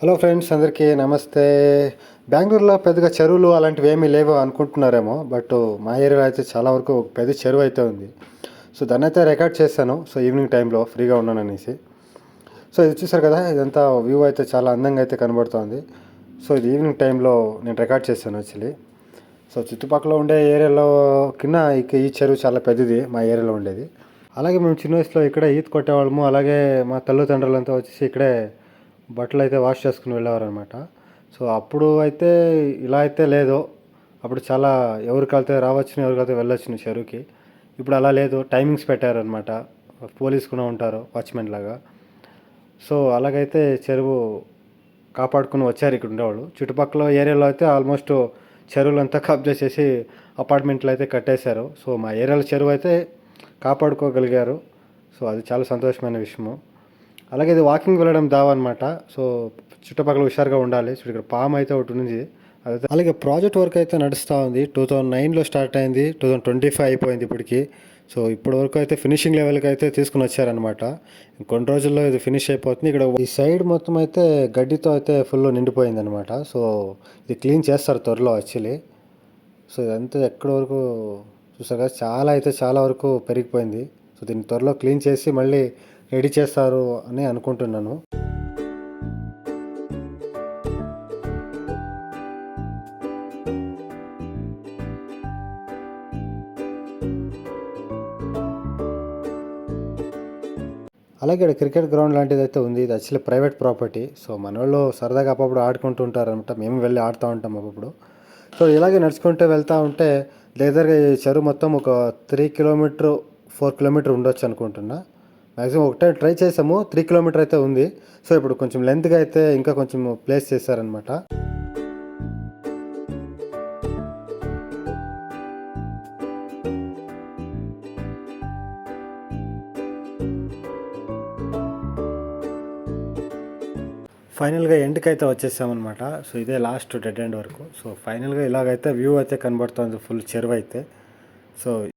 Hello friends, అందరికీ నమస్తే. బెంగళూరులో పెద్దగా చెరువులు అలాంటివి ఏమీ లేవు అనుకుంటున్నారేమో, బట్ మా ఏరియాలో అయితే చాలా వరకు ఒక పెద్ద చెరువు అయితే ఉంది. సో దాన్ని అయితే రికార్డ్ చేశాను. సో ఈవినింగ్ టైంలో ఫ్రీగా ఉన్నాననేసి. సో ఇది చూసారు కదా, ఇదంతా వ్యూ అయితే చాలా అందంగా అయితే కనబడుతోంది. సో ఇది ఈవినింగ్ టైంలో నేను రికార్డ్ చేశాను యాక్చువల్లీ. సో చుట్టుపక్కల ఉండే ఏరియాలో కింద ఈ చెరువు చాలా పెద్దది మా ఏరియాలో ఉండేది. అలాగే మేము చిన్న వయసులో ఇక్కడే ఈత కొట్టేవాళ్ళము. అలాగే మా తల్లిదండ్రులంతా వచ్చేసి ఇక్కడే బట్టలు అయితే వాష్ చేసుకుని వెళ్ళేవారనమాట. సో అప్పుడు అయితే ఇలా అయితే లేదు. అప్పుడు చాలా ఎవరికి వెళ్తే రావచ్చును, ఎవరికి వెళ్తే వెళ్ళొచ్చును చెరువుకి. ఇప్పుడు అలా లేదు, టైమింగ్స్ పెట్టారనమాట. పోలీస్ కూడా ఉంటారు వాచ్మెన్ లాగా. సో అలాగైతే చెరువు కాపాడుకుని వచ్చారు ఇక్కడ ఉండేవాళ్ళు. చుట్టుపక్కల ఏరియాలో అయితే ఆల్మోస్ట్ చెరువులంతా కబ్జా చేసి అపార్ట్మెంట్లు అయితే కట్టేశారు. సో మా ఏరియాలో చెరువు అయితే కాపాడుకోగలిగారు. సో అది చాలా సంతోషమైన విషయము. అలాగే ఇది వాకింగ్ వెళ్ళడం దావ అనమాట. సో చుట్టుపక్కల హుషారుగా ఉండాలి. సో ఇక్కడ పామ్ అయితే ఒకటి ఉంది. అదైతే అలాగే ప్రాజెక్ట్ వర్క్ అయితే నడుస్తూ ఉంది. 2009లో స్టార్ట్ అయింది, 2025 అయిపోయింది ఇప్పటికి. సో ఇప్పటి వరకు అయితే ఫినిషింగ్ లెవెల్కి అయితే తీసుకుని వచ్చారనమాట. కొన్ని రోజుల్లో ఇది ఫినిష్ అయిపోతుంది. ఇక్కడ ఈ సైడ్ మొత్తం అయితే గడ్డితో అయితే ఫుల్ నిండిపోయింది అనమాట. సో ఇది క్లీన్ చేస్తారు త్వరలో యాక్చువల్లీ. సో ఇదంతా ఎక్కడి వరకు చూసారు కదా, చాలా వరకు పెరిగిపోయింది. సో దీన్ని త్వరలో క్లీన్ చేసి మళ్ళీ రెడీ చేస్తారు అని అనుకుంటున్నాను. అలాగే ఇక్కడ క్రికెట్ గ్రౌండ్ లాంటిది అయితే ఉంది. ఇది యాక్చువల్లీ ప్రైవేట్ ప్రాపర్టీ. సో మన వాళ్ళు సరదాగా అప్పుడప్పుడు ఆడుకుంటూ ఉంటారనమాట. మేము వెళ్ళి ఆడుతూ ఉంటాం అప్పుడు. సో ఇలాగే నడుచుకుంటూ వెళ్తూ ఉంటే దగ్గరగా ఈ చెరువు మొత్తం ఒక 4 కిలోమీటర్ ఉండొచ్చు అనుకుంటున్నా. మ్యాక్సిమం ఒకటే ట్రై చేసాము, 3 కిలోమీటర్ అయితే ఉంది. సో ఇప్పుడు కొంచెం లెంత్గా అయితే ఇంకా కొంచెం ప్లేస్ చేశారనమాట. ఫైనల్గా ఎండ్కి అయితే వచ్చేసామన్నమాట. సో ఇదే లాస్ట్ డెడ్ ఎండ్ వరకు. సో ఫైనల్గా ఇలాగైతే వ్యూ అయితే కనబడుతుంది, ఫుల్ చెరువు అయితే. సో